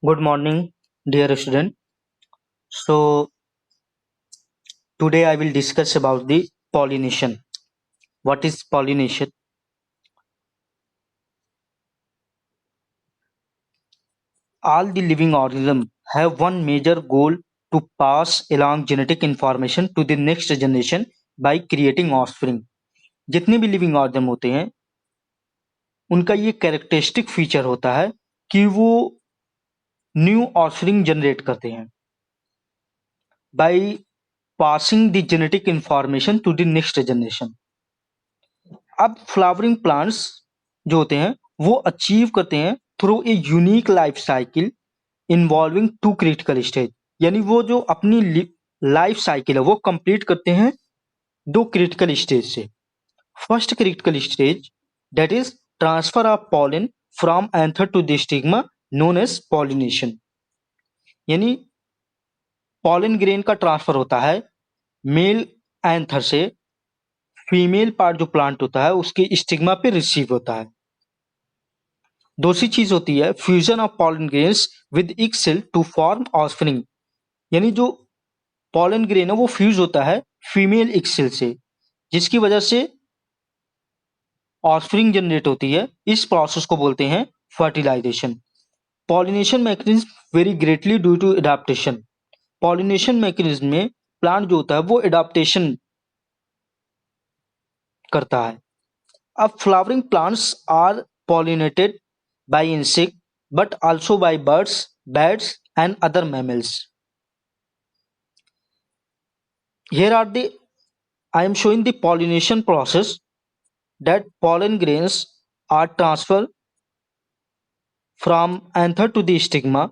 Good morning, dear student. So today I will discuss about the pollination. What is pollination? All the living organisms have one major goal to pass along genetic information to the next generation by creating offspring. जितने भी living organism होते हैं उनका ये characteristic feature होता है कि वो न्यू ऑफस्प्रिंग जनरेट करते हैं by passing the genetic information to the next generation. अब फ्लावरिंग प्लांट्स जो होते हैं वो अचीव करते हैं through a unique life cycle involving two critical stage, यानी वो जो अपनी लाइफ साइकिल है वो कंप्लीट करते हैं दो क्रिटिकल स्टेज से। First critical stage that is transfer of pollen from anther to the stigma known as pollination, यानी पॉलन ग्रेन का ट्रांसफर होता है मेल एंथर से फीमेल पार्ट जो प्लांट होता है उसके स्टिग्मा पे रिसीव होता है। दूसरी चीज होती है fusion of pollen grains with इक सेल टू फॉर्म ऑफस्प्रिंग, यानी जो पॉलन ग्रेन है वो फ्यूज होता है फीमेल इक सेल से, जिसकी वजह से ऑफस्प्रिंग जनरेट होती है। इस प्रोसेस को बोलते हैं fertilisation. Pollination mechanism very greatly due to adaptation. Pollination mechanism में प्लांट जो होता है वो एडाप्टेशन करता है। अब flowering plants are pollinated by insect but also by birds, bats and other mammals. Here are the I am showing the pollination process that pollen grains are transferred from anther to the stigma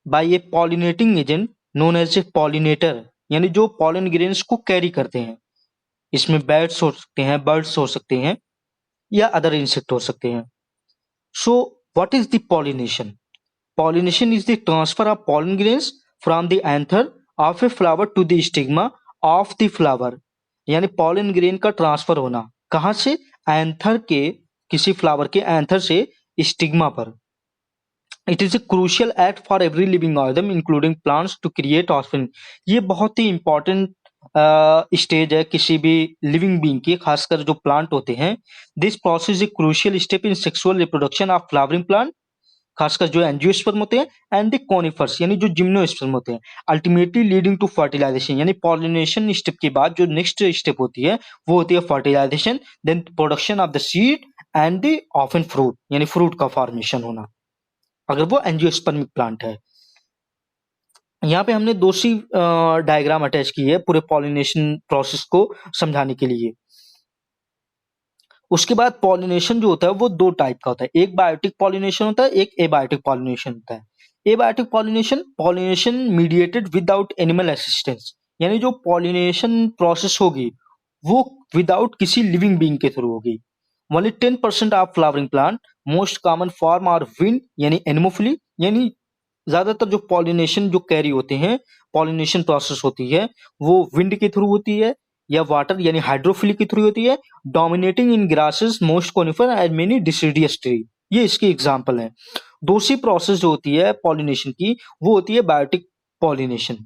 by a pollinating agent known as a pollinator, यानी जो pollen grains को carry करते हैं। इसमें bats हो सकते हैं, birds हो सकते हैं या अदर इंसेक्ट हो सकते हैं। So what is the pollination? Pollination is the transfer of pollen grains from the anther of a flower to the stigma of the flower, यानी pollen grain का ट्रांसफर होना कहाँ से? एंथर के किसी फ्लावर के एंथर से स्टिग्मा पर। It is a crucial act for every living organism including plants to create offspring. ये बहुत ही इंपॉर्टेंट स्टेज है किसी भी लिविंग बीइंग की, खासकर जो प्लांट होते हैं। This process is crucial step in sexual reproduction of flowering plant, खासकर जो एंजियोस्पर्म होते हैं एंड द कोनिफर्स यानी जो जिम्नोस्पर्म होते हैं, अल्टीमेटली लीडिंग टू फर्टिलाइजेशन, यानी पॉलिनेशन स्टेप के बाद जो नेक्स्ट स्टेप होती है वो होती है fertilisation, then production of the seed and the often fruit, यानी फ्रूट का फॉर्मेशन होना अगर वो एंजियोस्पर्मिक प्लांट है। यहाँ पे हमने दो सी डायग्राम अटैच की है पूरे पॉलिनेशन प्रोसेस को समझाने के लिए। उसके बाद पॉलिनेशन जो होता है वो दो टाइप का होता है, एक बायोटिक पॉलिनेशन होता है, एक एबायोटिक पॉलिनेशन होता है। Abiotic pollination mediated without animal assistance, यानी जो पॉलिनेशन प्रोसेस होगी वो विदाउट किसी लिविंग बीइंग के थ्रू होगी। Only 10% of flowering plant most common form are wind यानी एनिमोफिली, यानी ज्यादातर जो पॉलिनेशन जो कैरी होते हैं, पॉलिनेशन प्रोसेस होती है वो विंड के थ्रू होती है या वाटर यानी हाइड्रोफिलिक के थ्रू होती है। Dominating in grasses most conifer and many deciduous tree, ये इसके एग्जांपल है। दूसरी प्रोसेस जो होती है पॉलिनेशन की वो होती है biotic pollination.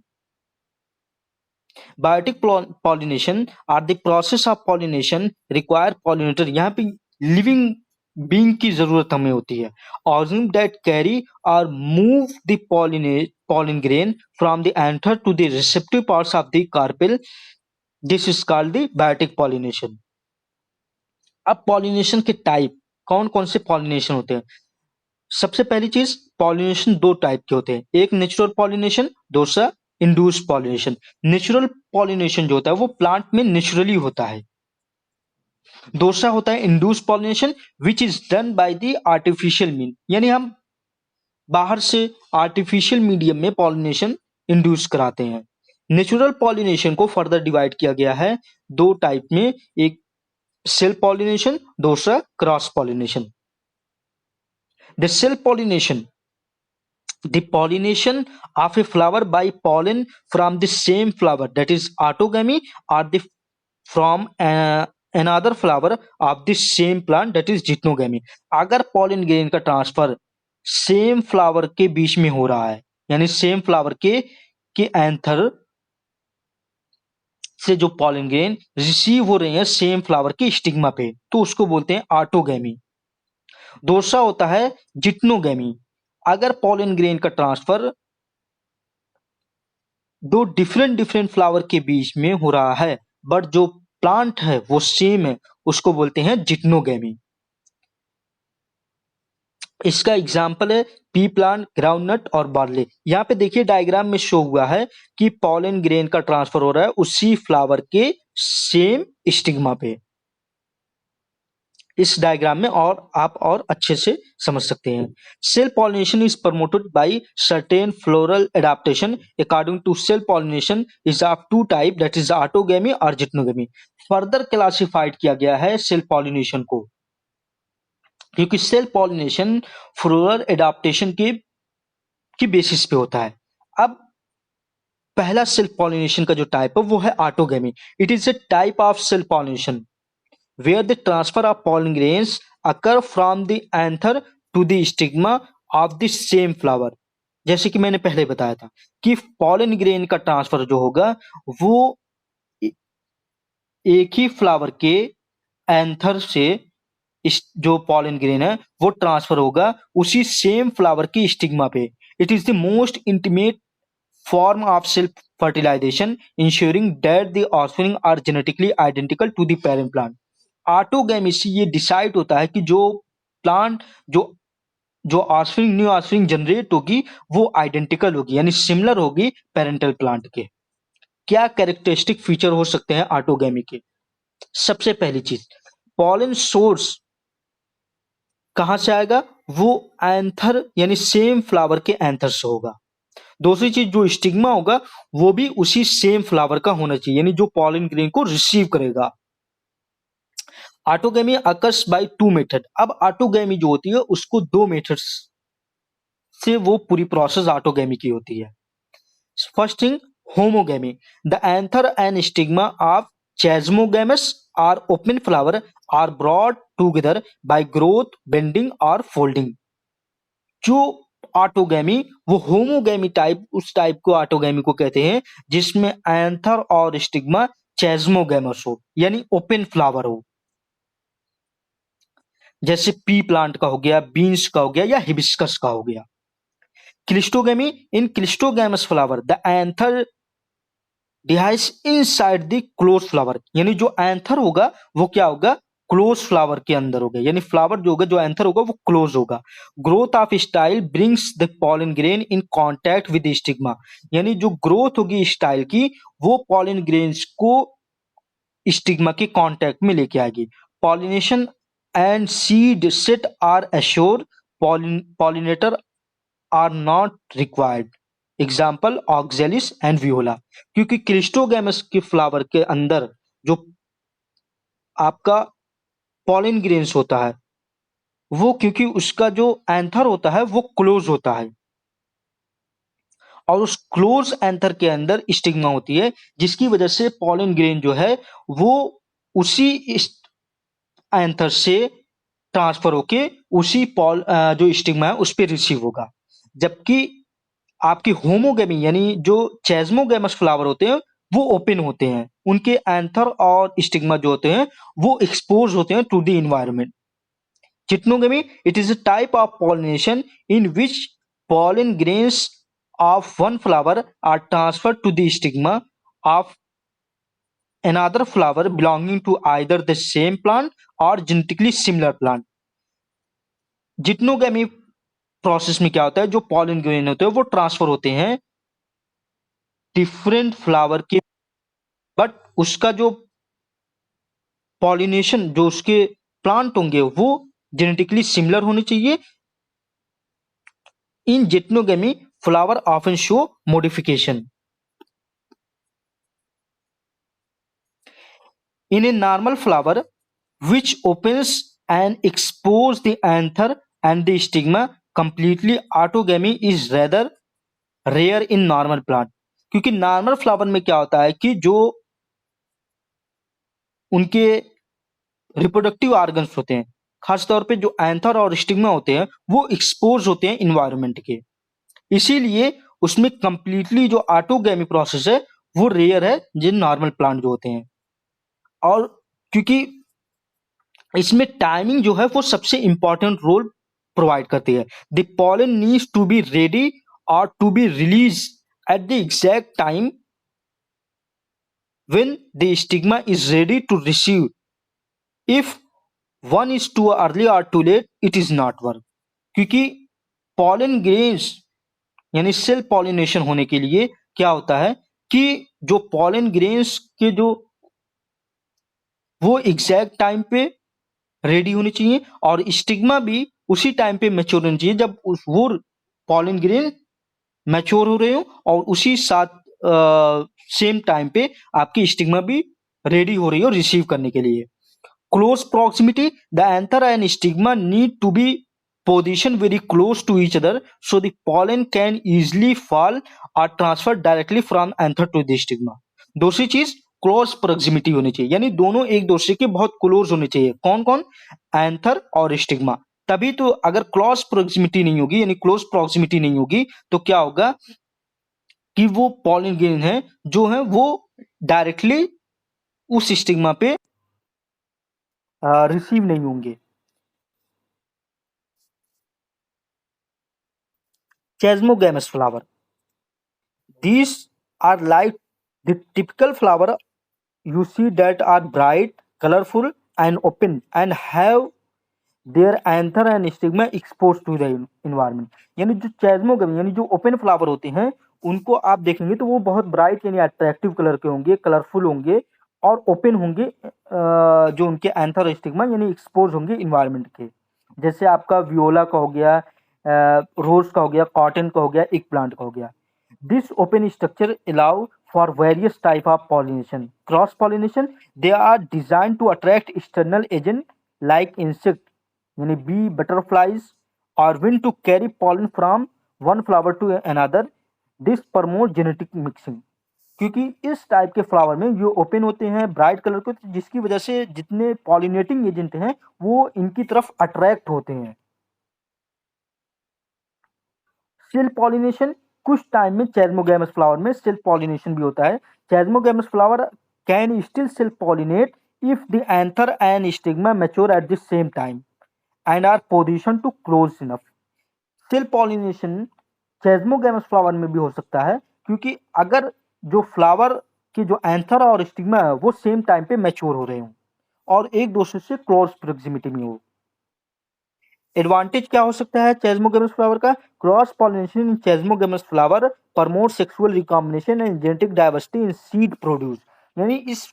Biotic pollination are the process of pollination require pollinator, यहाँ पे लिविंग बीइंग की जरूरत हमें होती है। ऑर्गेनिज्म दैट कैरी और move the pollen grain from the anther to the receptive parts of the carpel, this is called the biotic pollination। अब pollination के टाइप कौन कौन से पॉलिनेशन होते हैं? सबसे पहली चीज, पॉलिनेशन दो टाइप के होते हैं, एक नेचुरल पॉलिनेशन, दूसरा इंड्यूस पॉलिनेशन। नेचुरल पॉलिनेशन जो होता है वो प्लांट में नेचुरली होता है। दूसरा होता है induce pollination which is done by the artificial mean, यानी हम बाहर से आर्टिफिशियल मीडियम में पॉलिनेशन इंड्यूस कराते हैं। नेचुरल पॉलिनेशन को फर्दर डिवाइड किया गया है दो टाइप में, एक सेल्फ पॉलिनेशन, दूसरा cross pollination. The self pollination, the pollination of a flower by pollen from the same flower, that is autogamy, or the from another flower of the same plant, that is geitonogamy। अगर pollen grain का transfer same flower के बीच में हो रहा है, यानी same flower के anther से जो पॉलन ग्रेन रिसीव हो रहे हैं सेम फ्लावर के स्टिग्मा पे, तो उसको बोलते हैं ऑटोगैमी। दूसरा होता है जिटनोगैमी। अगर पॉलन ग्रेन का ट्रांसफर दो डिफरेंट डिफरेंट फ्लावर के बीच में हो रहा है बट जो प्लांट है वो सेम है, उसको बोलते हैं जिटनोगैमी। इसका एग्जाम्पल है पी प्लांट, ग्राउंडनट और बार्ले। यहाँ पे देखिए डायग्राम में शो हुआ है कि पॉलन ग्रेन का ट्रांसफर हो रहा है उसी फ्लावर के सेम स्टिग्मा पे। इस डायग्राम में और आप और अच्छे से समझ सकते हैं। Self pollination is promoted by certain floral adaptation. According to self pollination is of two type, that is autogamy और जिटनोगैमी। फर्दर क्लासिफाइड किया गया है सेल्फ पॉलिनेशन को, क्योंकि सेल्फ पॉलिनेशन फ्लोरल एडाप्टेशन की बेसिस पे होता है। अब पहला सेल्फ पॉलिनेशन का जो टाइप है वो है autogamy. It is A type of self pollination where the transfer of pollen grains occur from the anther to the stigma of the same flower। जैसे कि मैंने पहले बताया था कि पॉलन ग्रेन का ट्रांसफर जो होगा वो एक ही फ्लावर के एंथर से जो पॉलन ग्रेन है वो ट्रांसफर होगा उसी सेम फ्लावर की स्टिग्मा पे। It is the most intimate form of self fertilization ensuring that the offspring are genetically identical to the parent plant। Autogamy से ये डिसाइड होता है कि जो प्लांट जो जो ऑस्प्रिंग न्यू ऑस्प्रिंग जनरेट होगी वो आइडेंटिकल होगी, यानी सिमिलर होगी पेरेंटल प्लांट के। क्या कैरेक्टरिस्टिक फीचर हो सकते हैं ऑटोगैमी के? सबसे पहली चीज, पॉलन सोर्स कहां से आएगा? वो एंथर यानी सेम फ्लावर के एंथर से होगा। दूसरी चीज, जो स्टिग्मा होगा वो भी उसी सेम फ्लावर का होना चाहिए, यानी जो पॉलन ग्रेन को रिसीव करेगा। Autogamy occurs by two method. अब ऑटोगैमी जो होती है उसको दो मेथड्स से वो पूरी प्रोसेस ऑटोगैमी की होती है। First thing, homogamy. The anther and stigma of chasmogamous और open flower are brought together by growth, bending और फोल्डिंग। जो ऑटोगैमी वो होमोगैमी टाइप, उस टाइप को ऑटोगैमी को कहते हैं जिसमें एंथर और स्टिग्मा चेस्मोगैमस हो, यानी ओपन फ्लावर हो। जैसे पी प्लांट का हो गया, बीन्स का हो गया या हिबिस्कस का हो गया। Cleistogamy, in cleistogamous flower the anther dehisce inside the close flower, यानी जो एंथर होगा वो क्या होगा? क्लोज फ्लावर के अंदर होगा, यानी फ्लावर जो होगा, जो एंथर होगा वो क्लोज होगा। Growth of style brings the pollen grain in contact with stigma, यानी जो ग्रोथ होगी स्टाइल की वो पॉलन ग्रेन्स को स्टिग्मा के कांटेक्ट में लेके आएगी। Pollination and seed set are assure, pollinator are not required. Example oxalis and viola. क्योंकि क्लिस्टोगैमस के फ्लावर के अंदर जो आपका पॉलिन ग्रेन्स होता है वो, क्योंकि उसका जो एंथर होता है वो क्लोज होता है और उस क्लोज एंथर के अंदर स्टिग्मा होती है, जिसकी वजह से पॉलिन ग्रेन जो है वो उसी एंथर से ट्रांसफर होके उसी जो स्टिग्मा है उस पर रिसीव होगा। जबकि आपकी होमोगैमी यानी जो चेस्मोगैमस फ्लावर होते हैं वो ओपन होते हैं, उनके एंथर और स्टिग्मा जो होते हैं वो एक्सपोज होते हैं to the environment. Gymnogamy, it is a type of pollination in which pollen grains of one flower are transferred to the stigma of another flower belonging to either the same plant or genetically similar plant। Geitonogamy process में क्या होता है? जो pollen grain होते हैं वो transfer होते हैं डिफरेंट फ्लावर के, बट उसका जो पॉलिनेशन, जो उसके प्लांट होंगे वो जेनेटिकली सिमिलर होने चाहिए। In geitonogamy flower often show modification. In a normal flower which opens and exposes the anther and the stigma completely, autogamy is rather rare in normal plant। क्योंकि normal flower में क्या होता है कि जो उनके रिप्रोडक्टिव ऑर्गन्स होते हैं खासतौर पे जो एंथर और स्टिग्मा होते हैं वो एक्सपोज होते हैं इन्वायरमेंट के, इसीलिए उसमें कंप्लीटली जो ऑटोगैमी प्रोसेस है वो रेयर है जिन नॉर्मल प्लांट जो होते हैं। और क्योंकि इसमें टाइमिंग जो है वो सबसे इंपॉर्टेंट रोल प्रोवाइड करती है। The pollen needs to be ready और to be release at the exact time when the stigma is ready to receive. If one is too early or too late, it is not work. क्योंकि pollen grains यानी self pollination होने के लिए क्या होता है कि जो पॉलन ग्रेन्स के जो वो एग्जैक्ट टाइम पे रेडी होनी चाहिए और स्टिग्मा भी उसी टाइम पे मैच्योर होनी चाहिए जब वो पॉलन ग्रेन मैच्योर हो रहे हो और उसी साथ सेम टाइम पे आपकी स्टिग्मा भी रेडी हो रही हो रिसीव करने के लिए। Close proximity, the anther and stigma need to be position very close to each other so the pollen can easily fall और transfer directly from anther to the stigma. दूसरी चीज क्लोज प्रोक्सिमिटी होनी चाहिए, यानी दोनों एक दूसरे के बहुत क्लोज होने चाहिए। कौन कौन? एंथर और स्टिग्मा। तभी तो अगर क्लोज प्रोक्सिमिटी नहीं होगी यानी क्लोज प्रॉक्सिमिटी नहीं होगी तो क्या होगा कि वो पॉलन ग्रेन है जो है वो डायरेक्टली उस स्टिग्मा पे रिसीव नहीं होंगे। Chasmogamous flower. These are like the typical flower you see that are bright, colorful, and open and have their anther and stigma exposed to the environment. यानी जो चैजमोगम यानी जो ओपन फ्लावर होते हैं उनको आप देखेंगे तो वो बहुत ब्राइट यानी अट्रैक्टिव कलर के होंगे, कलरफुल होंगे और ओपन होंगे, जो उनके एंथर और स्टिग्मा यानी एक्सपोज होंगे इन्वायरमेंट के। जैसे आपका वियोला का हो गया, रोज का हो गया, कॉटन का हो गया, एक प्लांट का हो गया। This open structure allow for various type of pollination. Cross pollination, they are design to attract external agent like insect यानी बी, बटरफ्लाइज और wind to carry pollen from one flower to another. This promote genetic mixing. क्योंकि इस type के flower में ये open होते हैं, bright colour के, जिसकी वजह से जितने पॉलिनेटिंग एजेंट हैं वो इनकी तरफ अट्रैक्ट होते हैं। सेल्फ पॉलिनेशन, कुछ टाइम में चैजमोगैमस फ्लावर में सेल्फ पॉलिनेशन भी होता है। Chasmogamous flower can still self pollinate if the anther and stigma mature at the same time and are position too close enough. Self pollination chasmogamous flower में भी हो सकता है क्योंकि अगर जो फ्लावर के जो एंथर और स्टिग्मा है वो सेम टाइम पे मैच्योर हो रहे हो और एक दूसरे से क्लोज प्रोक्सिमिटी में हो। एडवांटेज क्या हो सकता है चैजमोगैमस फ्लावर का? Cross pollination in chasmogamous flower promote sexual recombination and genetic diversity in seed produce. यानी इस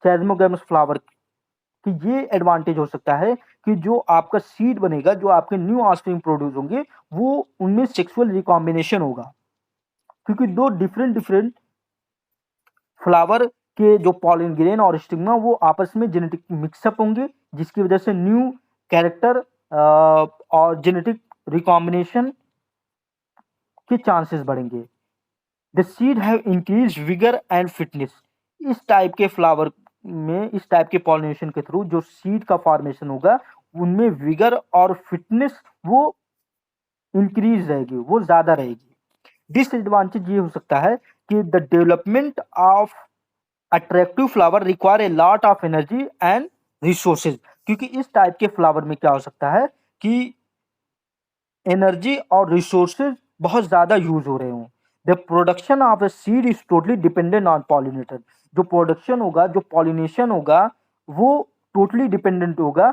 चैजमोगैमस फ्लावर कि ये एडवांटेज हो सकता है कि जो आपका सीड बनेगा, जो आपके न्यू ऑफस्प्रिंग प्रोड्यूस होंगे, वो उनमें सेक्सुअल रिकॉम्बिनेशन होगा क्योंकि दो डिफरेंट फ्लावर के जो पॉलन ग्रेन और स्टिग्मा वो आपस में जेनेटिक मिक्सअप होंगे, जिसकी वजह से न्यू कैरेक्टर और जेनेटिक रिकॉम्बिनेशन के चांसेस बढ़ेंगे। The seed have increase vigour and fitness. इस टाइप के फ्लावर में, इस टाइप के पॉलिनेशन के थ्रू जो सीड का फॉर्मेशन होगा उनमें विगर और फिटनेस वो इंक्रीज रहेगी, वो ज्यादा रहेगी। डिसएडवांटेज ये हो सकता है कि the development of attractive flower require a lot of energy and resources. क्योंकि इस टाइप के फ्लावर में क्या हो सकता है कि एनर्जी और रिसोर्सेज बहुत ज्यादा यूज हो रहे हों। The production of a seed is totally dependent on pollinator. जो प्रोडक्शन होगा, जो पॉलिनेशन होगा, वो टोटली डिपेंडेंट होगा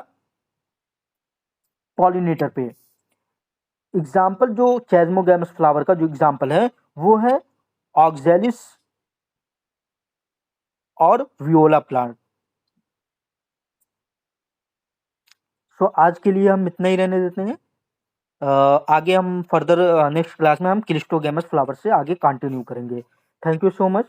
पॉलिनेटर पे। एग्जाम्पल जो चैजमोगैमस फ्लावर का जो एग्जाम्पल है वो है ऑक्जेलिस और वियोला प्लांट। सो आज के लिए हम इतना ही रहने देते हैं। आगे हम फर्दर नेक्स्ट क्लास में हम क्लिस्टोगैमस फ्लावर से आगे कंटिन्यू करेंगे। Thank you so much.